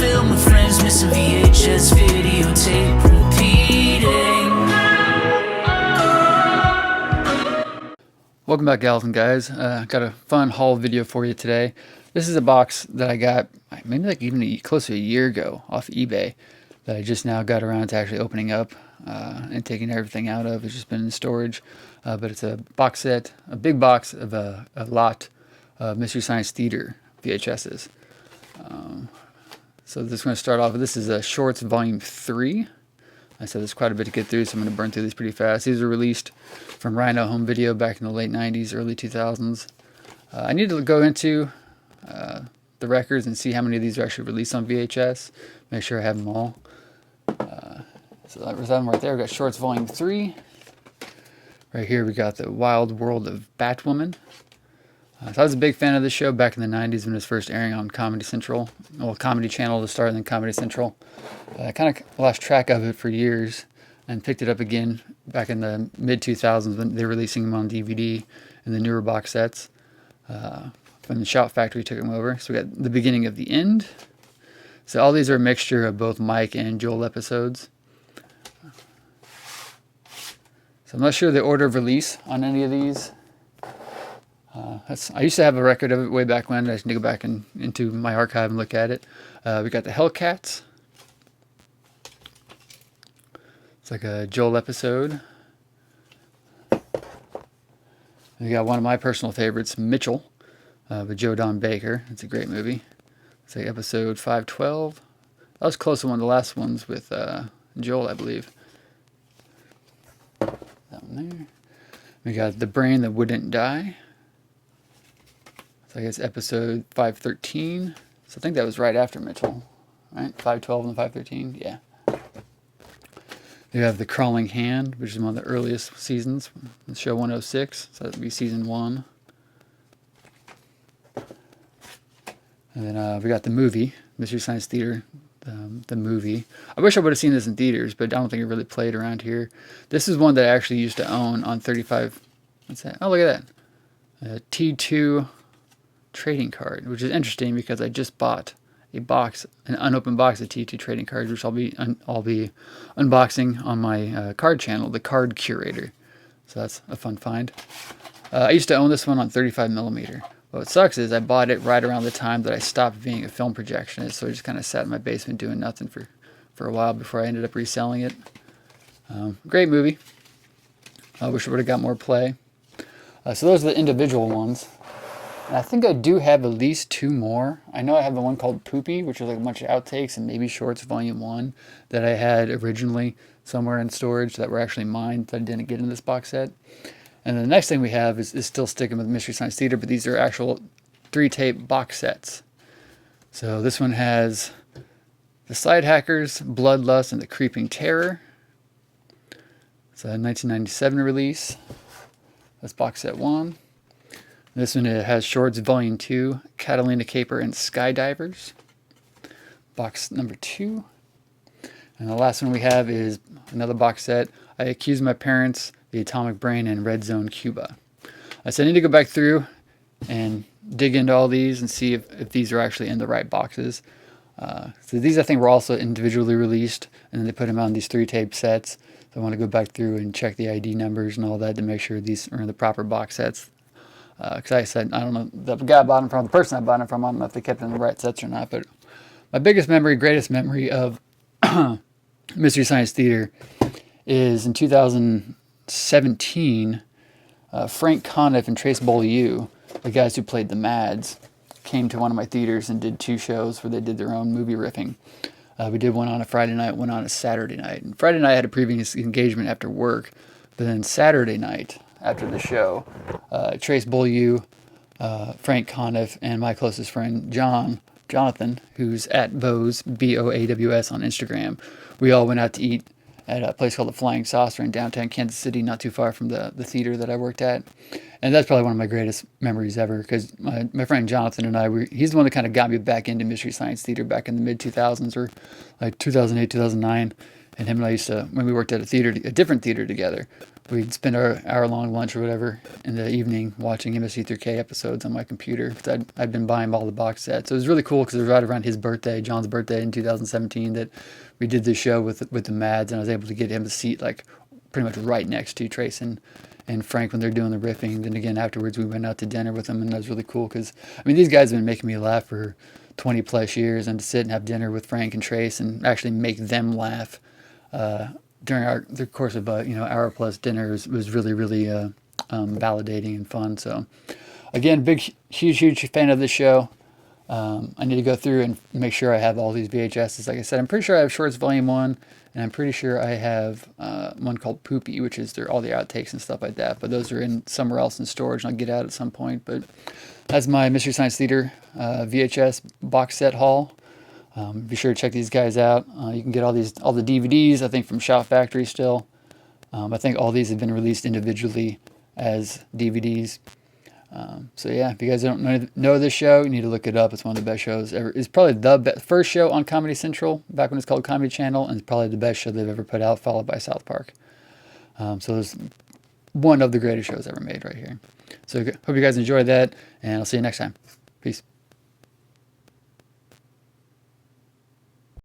film with friends, missing VHS videotape repeating. Welcome back, gals and guys. Got a fun haul video for you today. This is a box that I got maybe like even close to a year ago off eBay that I just now got around to actually opening up and taking everything out of. It's just been in storage, but it's a box set, a big box of a lot of Mystery Science Theater VHSs. So this is going to start off with, this is a Shorts Volume 3. I said there's quite a bit to get through, so I'm going to burn through these pretty fast. These were released from Rhino Home Video back in the late 90s, early 2000s. I need to go into the records and see how many of these are actually released on VHS. Make sure I have them all. So there's them right there. We've got Shorts Volume 3. Right here we got The Wild World of Batwoman. So I was a big fan of this show back in the 90s when it was first airing on Comedy Central. Well, Comedy Channel to start, and then Comedy Central. I kind of lost track of it for years and picked it up again back in the mid-2000s when they were releasing them on DVD in the newer box sets. When the Shout Factory took them over. So we got The Beginning of the End. So all these are a mixture of both Mike and Joel episodes. So I'm not sure the order of release on any of these. I used to have a record of it way back when. I just need to go back into my archive and look at it. We got the Hellcats. It's like a Joel episode. We got one of my personal favorites, Mitchell, with Joe Don Baker. It's a great movie. It's like episode 512. That was close to one of the last ones with Joel, I believe. That one there. We got The Brain That Wouldn't Die. So I guess episode 513. So I think that was right after Mitchell, right? 512 and 513, yeah. You have The Crawling Hand, which is one of the earliest seasons, show 106. So that would be season 1. And then we got the movie, Mystery Science Theater, the movie. I wish I would have seen this in theaters, but I don't think it really played around here. This is one that I actually used to own on 35. What's that? Oh, look at that. T2 trading card, which is interesting because I just bought a box, an unopened box of T2 trading cards, which I'll be unboxing on my card channel, the Card Curator. So that's a fun find. I used to own this one on 35mm. What sucks is I bought it right around the time that I stopped being a film projectionist, so I just kind of sat in my basement doing nothing for a while before I ended up reselling it. Great movie. I wish I would have got more play. So those are the individual ones. And I think I do have at least 2 more. I know I have the one called Poopy, which is like a bunch of outtakes, and maybe Shorts Volume 1 that I had originally somewhere in storage that were actually mine that I didn't get in this box set. And the next thing we have is still sticking with Mystery Science Theater, but these are actual 3-tape box sets. So this one has The Side Hackers, Bloodlust, and The Creeping Terror. It's a 1997 release. That's box set 1. This one has Shorts Volume 2, Catalina Caper, and Skydivers. Box number 2. And the last one we have is another box set, I Accuse My Parents, The Atomic Brain, and Red Zone Cuba. So I need to go back through and dig into all these and see if these are actually in the right boxes. So these I think were also individually released, and then they put them on these 3-tape sets. So I want to go back through and check the ID numbers and all that to make sure these are in the proper box sets. Because I said, I don't know, the guy I bought them from, the person I bought them from, I don't know if they kept them in the right sets or not, but my biggest memory, greatest memory of Mystery Science Theater is in 2017, Frank Conniff and Trace Beaulieu, the guys who played the Mads, came to one of my theaters and did 2 shows where they did their own movie riffing. We did one on a Friday night, one on a Saturday night. And Friday night I had a previous engagement after work, but then Saturday night, after the show, Trace Beaulieu, Frank Conniff, and my closest friend Jonathan, who's at Boaws, Boaws on Instagram, we all went out to eat at a place called the Flying Saucer in downtown Kansas City, not too far from the theater that I worked at. And that's probably one of my greatest memories ever, because my friend Jonathan and I, he's the one that kind of got me back into Mystery Science Theater back in the mid-2000s, or like 2008, 2009. And him and I used to, when we worked at a different theater together, we'd spend our hour-long lunch or whatever in the evening watching MSC3K episodes on my computer, because I'd been buying all the box sets. So it was really cool, because it was right around his birthday, John's birthday in 2017, that we did this show with the Mads, and I was able to get him a seat like pretty much right next to Trace and Frank when they're doing the riffing. And again, afterwards we went out to dinner with them, and that was really cool, because I mean, these guys have been making me laugh for 20 plus years, and to sit and have dinner with Frank and Trace and actually make them laugh during the course of hour plus dinner was really validating and fun. So again, huge fan of this show. I need to go through and make sure I have all these VHSs. Like I said, I'm pretty sure I have Shorts Volume 1, and I'm pretty sure I have one called Poopy, which is all the outtakes and stuff like that. But those are in somewhere else in storage, and I'll get out at some point. But that's my Mystery Science Theater VHS box set haul. Be sure to check these guys out. You can get all the DVDs, I think, from Shout Factory still. I think all these have been released individually as DVDs. So yeah, if you guys don't know this show, you need to look it up. It's one of the best shows ever. It's probably the first show on Comedy Central, back when it's called Comedy Channel, and it's probably the best show they've ever put out, followed by South Park. So it's one of the greatest shows ever made right here. So hope you guys enjoyed that, and I'll see you next time.